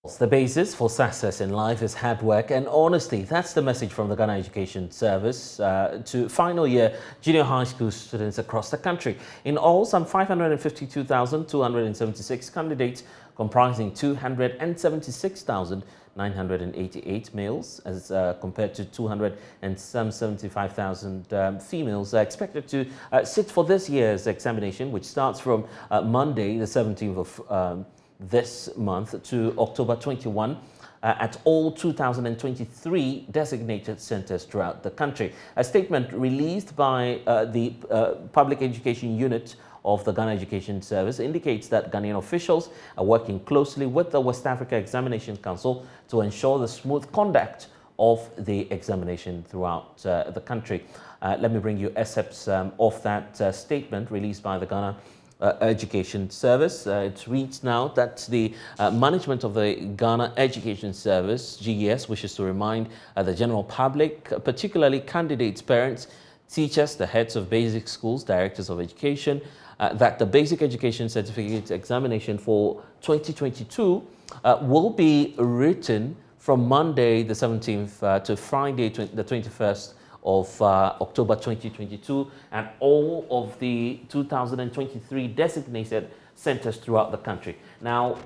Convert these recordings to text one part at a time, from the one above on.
The basis for success in life is hard work and honesty. That's the message from the Ghana Education Service to final year junior high school students across the country. In all, some 552,276 candidates, comprising 276,988 males, as compared to 275,000 females, are expected to sit for this year's examination, which starts from Monday, the 17th of this month to October 21 at all 2023 designated centers throughout the country. A statement released by the Public Education Unit of the Ghana Education Service indicates that Ghanaian officials are working closely with the West Africa Examination Council to ensure the smooth conduct of the examination throughout the country. Let me bring you excerpts of that statement released by the Ghana Education Service. It reads now that the management of the Ghana Education Service, GES, wishes to remind the general public, particularly candidates, parents, teachers, the heads of basic schools, directors of education, that the Basic Education Certificate examination for 2022 will be written from Monday the 17th to Friday the 21st of October 2022, and all of the 2023 designated centers throughout the country. Now,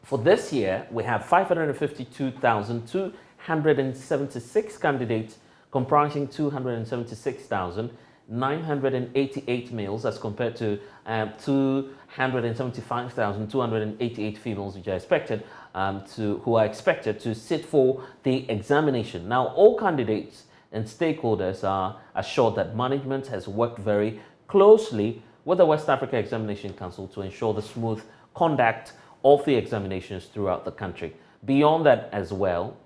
for this year, we have 552,276 candidates, comprising 276,988 males, as compared to 275,288 females, which are expected who are expected to sit for the examination. Now, all candidates and stakeholders are assured that management has worked very closely with the West Africa Examination Council to ensure the smooth conduct of the examinations throughout the country. Beyond that as well,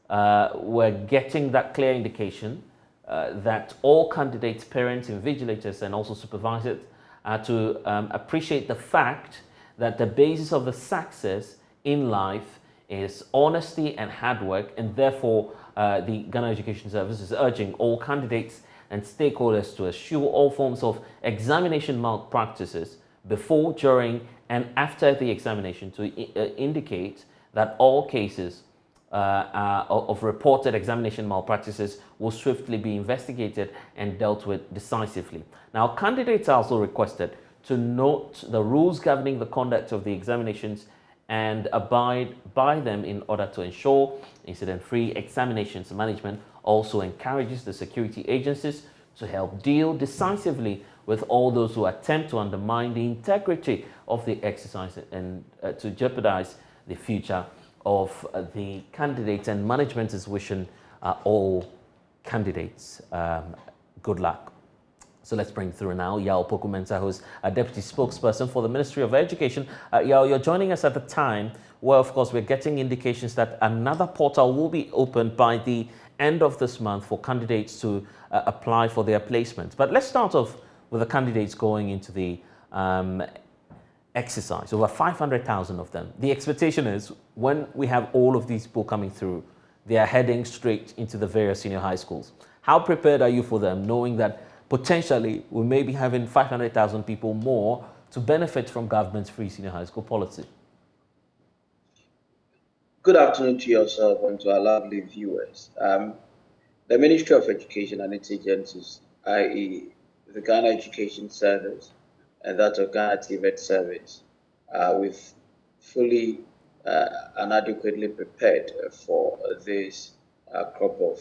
we're getting that clear indication that all candidates, parents, invigilators, and also supervisors are to appreciate the fact that the basis of the success in life is honesty and hard work, and therefore the Ghana Education Service is urging all candidates and stakeholders to eschew all forms of examination malpractices before, during, and after the examination, to indicate that all cases of reported examination malpractices will swiftly be investigated and dealt with decisively. Now, candidates are also requested to note the rules governing the conduct of the examinations and abide by them in order to ensure incident-free examinations. Management also encourages the security agencies to help deal decisively with all those who attempt to undermine the integrity of the exercise and to jeopardize the future of the candidates. And management is wishing all candidates good luck. So let's bring through now Yao Poku-Mensah, who's a deputy spokesperson for the Ministry of Education. Yao, you're joining us at the time where, of course, we're getting indications that another portal will be opened by the end of this month for candidates to apply for their placement. But let's start off with the candidates going into the exercise, over 500,000 of them. The expectation is when we have all of these people coming through, they are heading straight into the various senior high schools. How prepared are you for them, knowing that potentially we may be having 500,000 people more to benefit from government's free senior high school policy? Good afternoon to yourself and to our lovely viewers. The Ministry of Education and its agencies, i.e. the Ghana Education Service and that of Ghana TVET Service, we've fully and adequately prepared for this crop of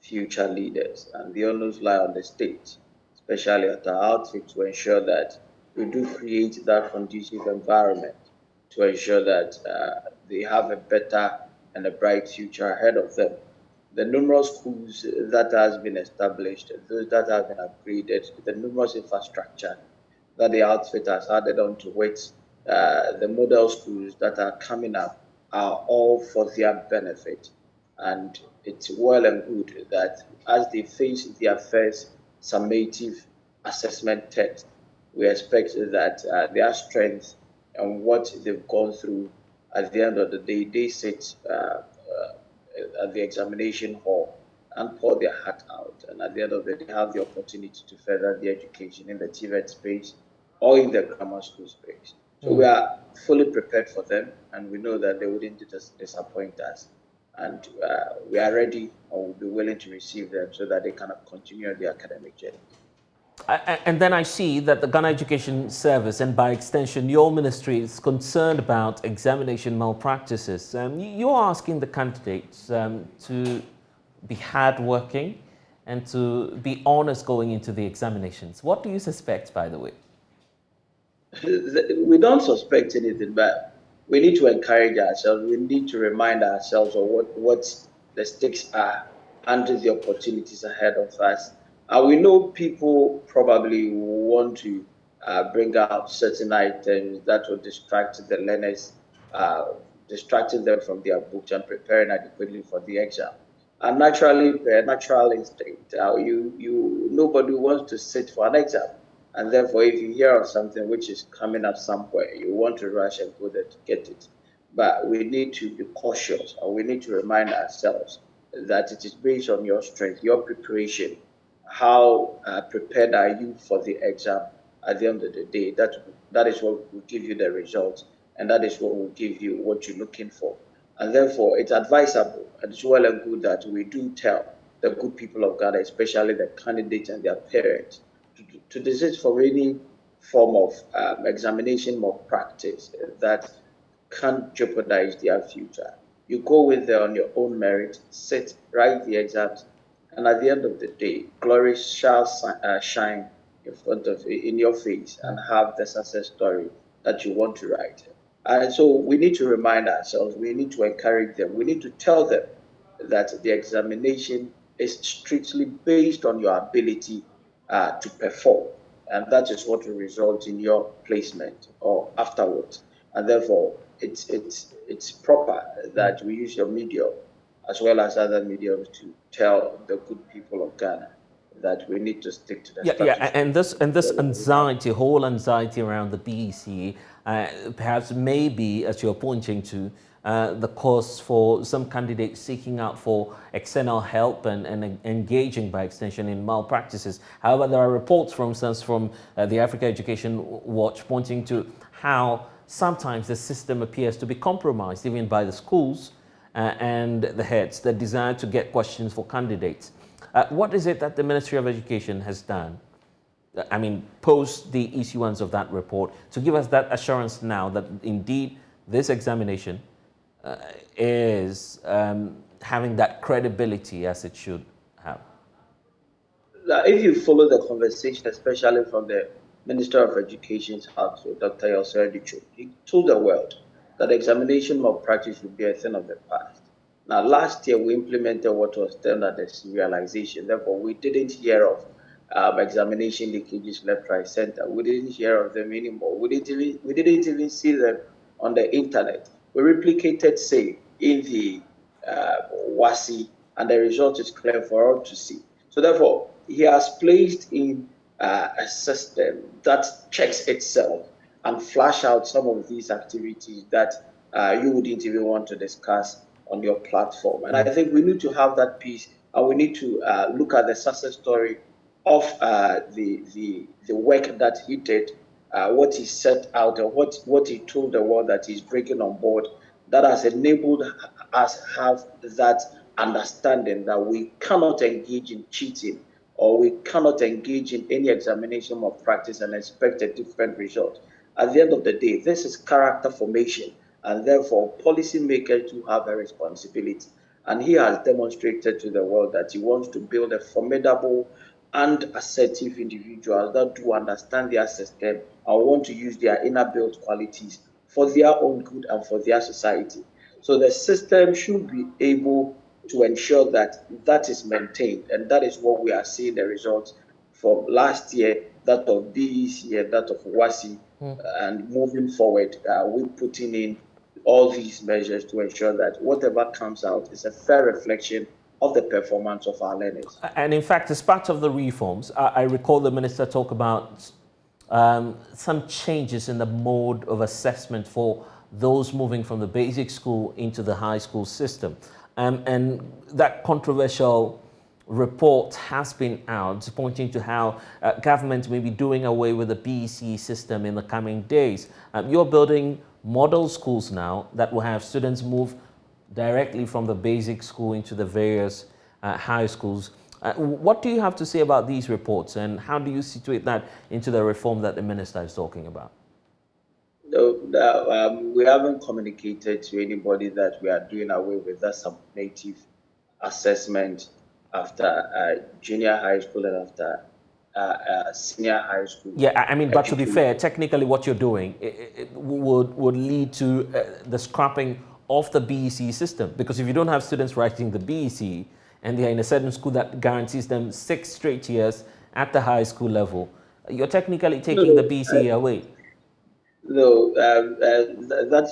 future leaders, and the onus lie on the state, especially at our outfit, to ensure that we do create that conducive environment to ensure that they have a better and a bright future ahead of them. The numerous schools that has been established, those that have been upgraded, the numerous infrastructure that the outfit has added on to it, the model schools that are coming up are all for their benefit. And it's well and good that as they face their first summative assessment test, we expect that their strength and what they've gone through, at the end of the day, they sit at the examination hall and pour their heart out. And at the end of the day, have the opportunity to further their education in the TVET space or in the grammar school space. So we are fully prepared for them, and we know that they wouldn't disappoint us. And we are ready, or will be willing to receive them so that they can continue their academic journey. And then I see that the Ghana Education Service, and by extension your ministry, is concerned about examination malpractices. You're asking the candidates to be hardworking and to be honest going into the examinations. What do you suspect, by the way? We don't suspect anything, but we need to encourage ourselves. We need to remind ourselves of what the stakes are and the opportunities ahead of us. We know people probably want to bring out certain items that will distract the learners, distracting them from their books and preparing adequately for the exam. And naturally, natural instinct, nobody wants to sit for an exam. And therefore, if you hear of something which is coming up somewhere, you want to rush and go there to get it. But we need to be cautious, and we need to remind ourselves that it is based on your strength, your preparation. How prepared are you for the exam at the end of the day? That is what will give you the results, and that is what will give you what you're looking for. And therefore, it's advisable and it's well and good that we do tell the good people of Ghana, especially the candidates and their parents, to desist from any form of examination malpractice that can jeopardize their future. You go with them on your own merit, sit, write the exams, and at the end of the day, glory shall shine in your face and have the success story that you want to write. And so we need to remind ourselves, we need to encourage them, we need to tell them that the examination is strictly based on your ability to perform. And that is what will result in your placement or afterwards. And therefore, it's proper that we use your medium as well as other mediums to tell the good people of Ghana that we need to stick to the structure. Yeah, and this anxiety, whole anxiety around the BECE, perhaps maybe, as you're pointing to, the cause for some candidates seeking out for external help and engaging by extension in malpractices. However, there are reports, for instance, from the Africa Education Watch pointing to how sometimes the system appears to be compromised even by the schools and the heads that desire to get questions for candidates. What is it that the Ministry of Education has done, I mean, post the issuance of that report, to give us that assurance now that indeed this examination is having that credibility as it should have? If you follow the conversation, especially from the Minister of Education's house, Dr. Yosef Dicho, he told the world that examination malpractice would be a thing of the past. Now, last year we implemented what was termed as the serialization. Therefore, we didn't hear of examination leakages left, right, center. We didn't hear of them anymore. We didn't even see them on the internet. We replicated same in the WASI, and the result is clear for all to see. So therefore, he has placed in a system that checks itself and flash out some of these activities that you wouldn't even want to discuss on your platform. And I think we need to have that piece, and we need to look at the success story of the work that he did, what he set out, and what he told the world that he's bringing on board, that has enabled us have that understanding that we cannot engage in cheating, or we cannot engage in any examination of practice and expect a different result. At the end of the day, this is character formation, and therefore policymakers do have a responsibility. And he has demonstrated to the world that he wants to build a formidable and assertive individuals that do understand their system and want to use their inner built qualities for their own good and for their society. So the system should be able to ensure that that is maintained, and that is what we are seeing the results from last year, that of BECE and that of WASI, and moving forward, we're putting in all these measures to ensure that whatever comes out is a fair reflection of the performance of our learners. And in fact, as part of the reforms, I recall the minister talk about some changes in the mode of assessment for those moving from the basic school into the high school system. And that controversial report has been out pointing to how government may be doing away with the BECE system in the coming days. You're building model schools now that will have students move directly from the basic school into the various high schools. What do you have to say about these reports, and how do you situate that into the reform that the minister is talking about? No, we haven't communicated to anybody that we are doing away with that summative assessment after junior high school and after senior high school. Yeah, I mean, but to be fair, technically what you're doing it would lead to the scrapping of the BECE system, because if you don't have students writing the BECE and they're in a certain school that guarantees them 6 straight years at the high school level, you're technically taking the BECE away. No, that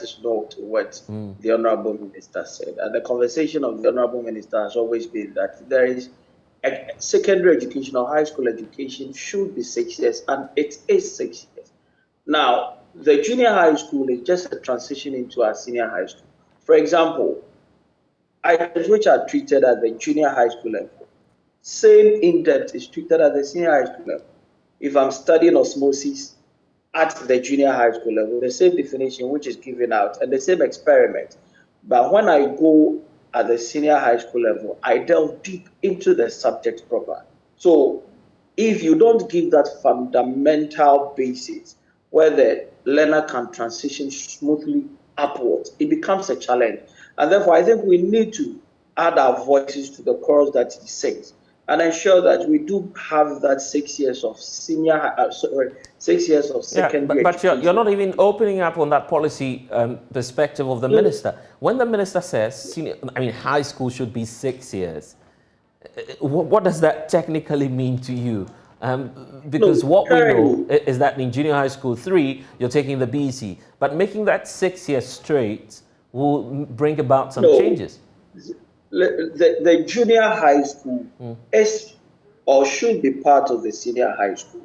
is not what the Honorable Minister said. And the conversation of the Honorable Minister has always been that there is secondary education or high school education should be 6 years, and it is 6 years. Now, the junior high school is just a transition into a senior high school. For example, items which are treated at the junior high school level, same in-depth is treated at the senior high school level. If I'm studying osmosis at the junior high school level, the same definition which is given out and the same experiment. But when I go at the senior high school level, I delve deep into the subject proper. So if you don't give that fundamental basis where the learner can transition smoothly upwards, it becomes a challenge. And therefore, I think we need to add our voices to the chorus that he sings and ensure that we do have that 6 years of 6 years of secondary education. But you're not even opening up on that policy perspective of the minister. When the minister says, high school should be 6 years, what does that technically mean to you? Because what we know is that in junior high school 3, you're taking the BECE, but making that 6 years straight will bring about some changes. The junior high school is or should be part of the senior high school.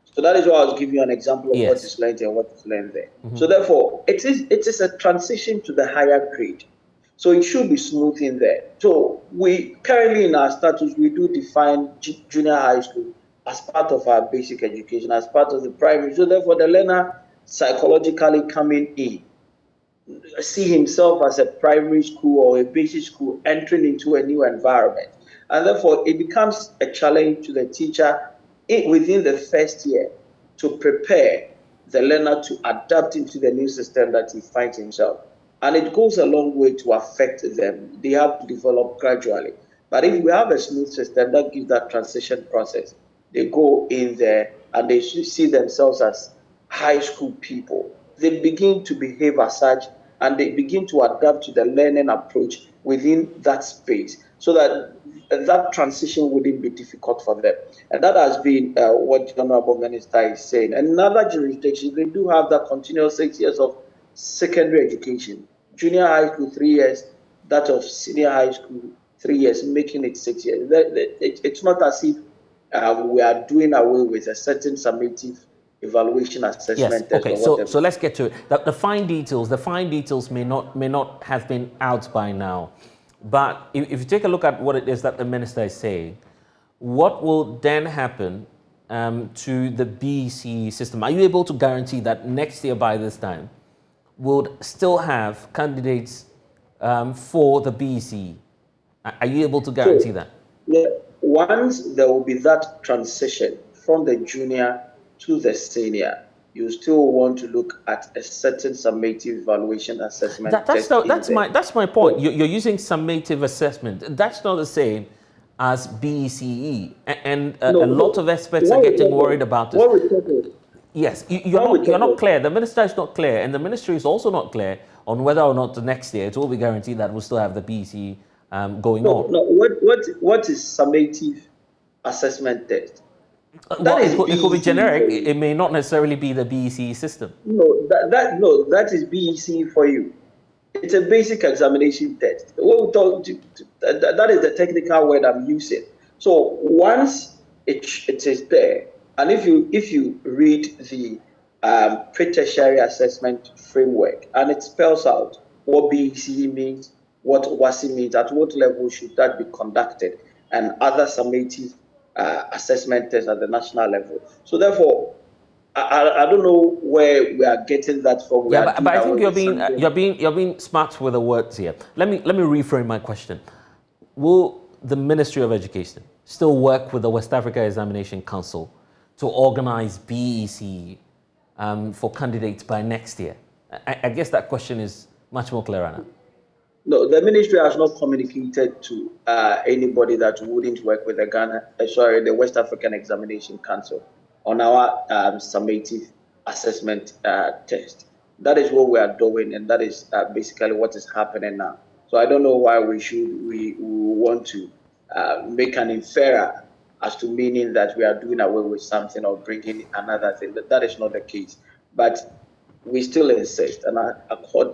So that is why I was giving you an example of what is learned and what is learned there. So therefore, it is a transition to the higher grade. So it should be smooth in there. So we currently in our status, we do define junior high school as part of our basic education, as part of the primary. So therefore, the learner psychologically coming in, see himself as a primary school or a basic school entering into a new environment. And therefore, it becomes a challenge to the teacher within the first year to prepare the learner to adapt into the new system that he finds himself. And it goes a long way to affect them. They have to develop gradually. But if we have a smooth system that gives that transition process, they go in there and they should see themselves as high school people. They begin to behave as such, and they begin to adapt to the learning approach within that space, so that that transition wouldn't be difficult for them. And that has been what the Honorable Minister is saying. And in other jurisdictions, they do have that continuous 6 years of secondary education. Junior high school 3 years, that of senior high school 3 years, making it 6 years. It's not as if we are doing away with a certain summative evaluation assessment. Yes. Okay. So let's get to it. The fine details may not have been out by now, but if you take a look at what it is that the minister is saying, what will then happen to the BECE system? Are you able to guarantee that next year by this time we'll still have candidates for the BECE? Are you able to guarantee that? Yeah. Once there will be that transition from the junior to the senior, you still want to look at a certain summative evaluation assessment. That's my point. You're using summative assessment. That's not the same as BECE, and a lot of experts are getting worried about this. Yes, you're not clear. The minister is not clear, and the ministry is also not clear on whether or not the next year it will be guaranteed that we'll still have the BECE going on. No. What is summative assessment test? It could be generic. It may not necessarily be the BECE system. That is BECE for you. It's a basic examination test. That is the technical word I'm using. So once it is there, and if you read the pre-tertiary assessment framework, and it spells out what BECE means, what WASI means, at what level should that be conducted, and other summative assessment tests at the national level. So therefore, I don't know where we are getting that from. We Yeah, are but doing I away think you're with being something. you're being smart with the words here. Let me reframe my question. Will the Ministry of Education still work with the West Africa Examination Council to organize BECE for candidates by next year? I guess that question is much more clearer now. No, the ministry has not communicated to anybody that wouldn't work with the West African Examination Council on our summative assessment test. That is what we are doing, and that is basically what is happening now. So I don't know why we want to make an inference as to meaning that we are doing away with something or bringing another thing. That is not the case. But we still insist, and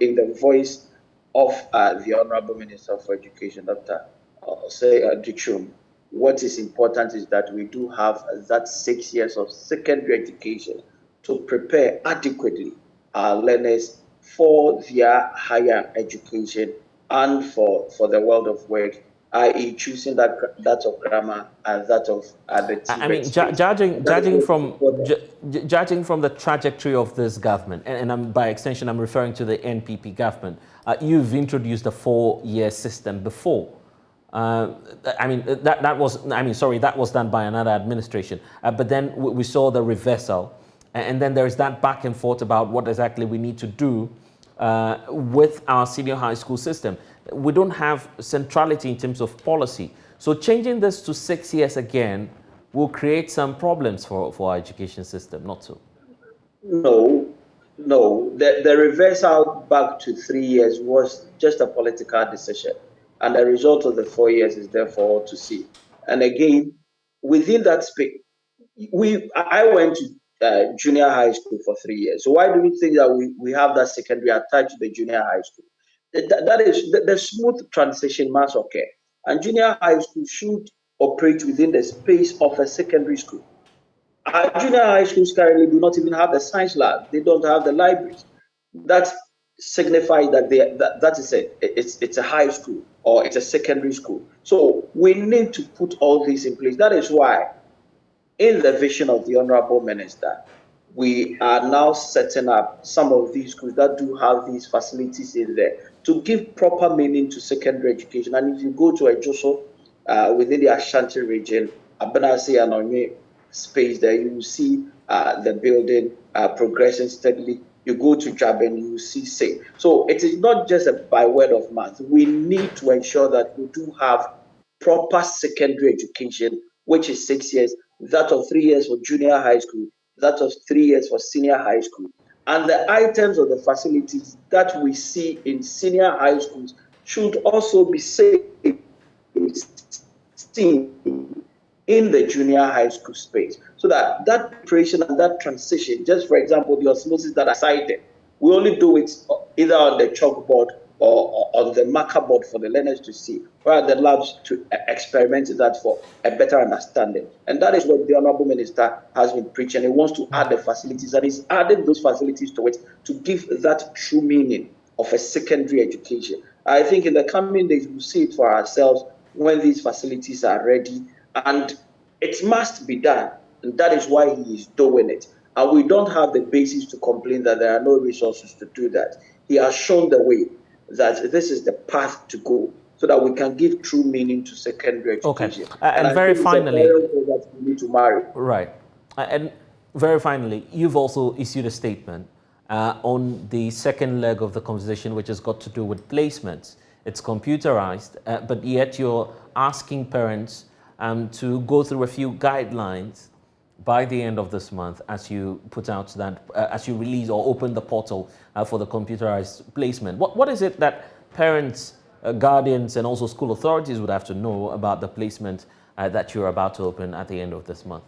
in the voice of the Honorable Minister for Education, Dr. Dichum, what is important is that we do have that 6 years of secondary education to prepare adequately our learners for their higher education and for the world of work, i.e. choosing that of grammar and that of the I mean, judging from the trajectory of this government, and by extension, I'm referring to the NPP government. You've introduced a 4-year system before. That was done by another administration. But then we saw the reversal, and then there is that back and forth about what exactly we need to do with our senior high school system. We don't have centrality in terms of policy. So changing this to 6 years again will create some problems for our education system, not so? No. The reversal back to 3 years was just a political decision. And the result of the 4 years is therefore all to see. And again, within that space, I went to junior high school for 3 years. So why do we think that we have that secondary attached to the junior high school? That is the smooth transition must occur. And junior high school should operate within the space of a secondary school. Our junior high schools currently do not even have the science lab. They don't have the libraries. That signifies that it's a high school or it's a secondary school. So we need to put all these in place. That is why, in the vision of the Honorable Minister, we are now setting up some of these schools that do have these facilities in there to give proper meaning to secondary education. And if you go to Ejoso within the Ashanti region, Abenase and Onye space there, you will see the building progressing steadily. You go to Jaben, you will see SAY. So it is not just by word of mouth. We need to ensure that we do have proper secondary education, which is 6 years, that of 3 years for junior high school, that of 3 years for senior high school. And the items of the facilities that we see in senior high schools should also be seen in the junior high school space, so that preparation and that transition, just for example, the osmosis that I cited, we only do it either on the chalkboard or on the marker board for the learners to see, or the labs to experiment that for a better understanding. And that is what the Honorable Minister has been preaching. He wants to add the facilities, and he's adding those facilities to it to give that true meaning of a secondary education. I think in the coming days, we'll see it for ourselves when these facilities are ready, and it must be done. And that is why he is doing it. And we don't have the basis to complain that there are no resources to do that. He has shown the way that this is the path to go, so that we can give true meaning to secondary education. Okay. And very finally, that we need to marry. Right. And very finally, you've also issued a statement on the second leg of the conversation, which has got to do with placements. It's computerized, but yet you're asking parents to go through a few guidelines by the end of this month as you put out that, as you release or open the portal for the computerized placement. What is it that parents, guardians, and also school authorities would have to know about the placement that you're about to open at the end of this month?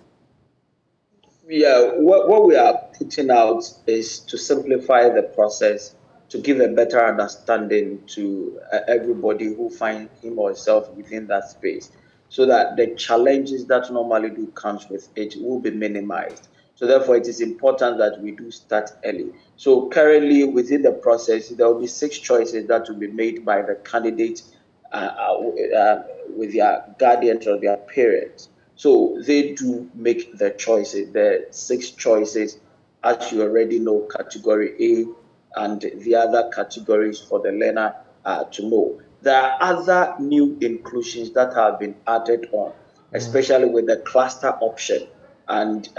Yeah, what we are putting out is to simplify the process, to give a better understanding to everybody who finds him or herself within that space, so that the challenges that normally do comes with it will be minimized. So therefore, it is important that we do start early. So currently within the process, there will be 6 choices that will be made by the candidate with their guardians or their parents. So they do make the choices, the 6 choices, as you already know, category A and the other categories for the learner to know. There are other new inclusions that have been added on, especially with the cluster option. And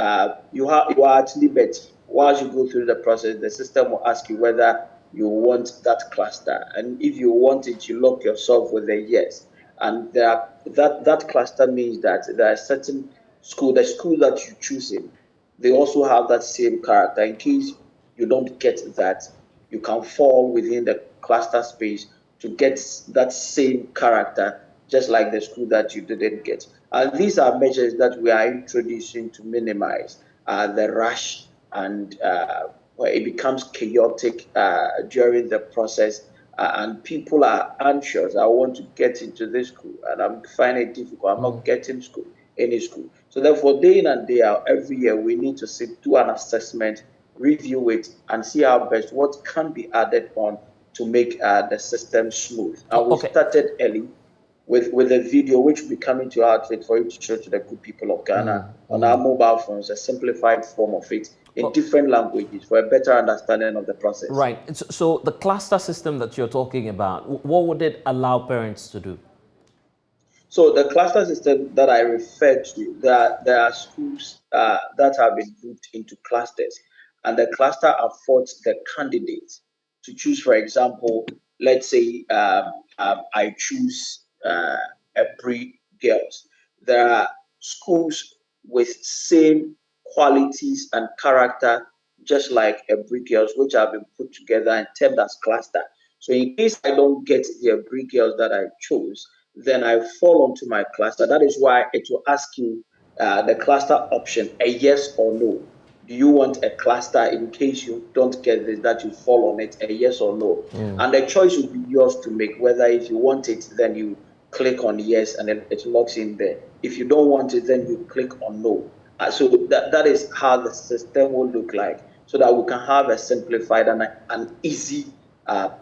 you are at liberty. Once you go through the process, the system will ask you whether you want that cluster. And if you want it, you lock yourself with a yes. And that cluster means that there are certain the school that you choose in, they also have that same character. In case you don't get that, you can fall within the cluster space to get that same character, just like the school that you didn't get. And these are measures that we are introducing to minimize the rush and where it becomes chaotic during the process. And people are anxious. I want to get into this school, and I'm finding it difficult. I'm not getting any school. So therefore, day in and day out, every year, we need to do an assessment, review it, and see how best what can be added on to make the system smooth. And we started early with a video which will be coming to our outfit for you to show to the good people of Ghana on our mobile phones, a simplified form of it in different languages for a better understanding of the process. Right. So the cluster system that you're talking about, what would it allow parents to do? So the cluster system that I referred to, there are schools that have been grouped into clusters, and the cluster affords the candidates to choose. For example, let's say I choose Every Girls. There are schools with same qualities and character, just like Every Girls, which have been put together and termed as cluster. So in case I don't get the Every Girls that I chose, then I fall onto my cluster. That is why it will ask you the cluster option, a yes or no. Do you want a cluster in case you don't get this, that you fall on it, a yes or no? And the choice will be yours to make, whether if you want it, then you click on yes and then it locks in there. If you don't want it, then you click on no. So that is how the system will look like, so that we can have a simplified and an easy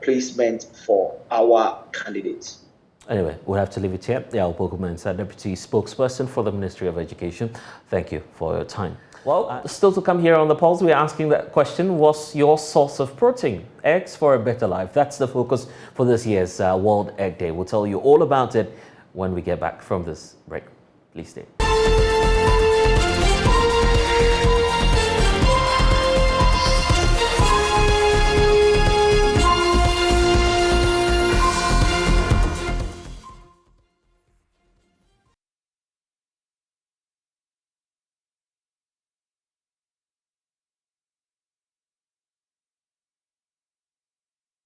placement for our candidates. Anyway, we'll have to leave it here. Yao Pokumensa, Deputy Spokesperson for the Ministry of Education. Thank you for your time. Well, still to come here on the Pulse, we're asking that question: what's your source of protein? Eggs for a better life. That's the focus for this year's World Egg Day. We'll tell you all about it when we get back from this break. Please stay.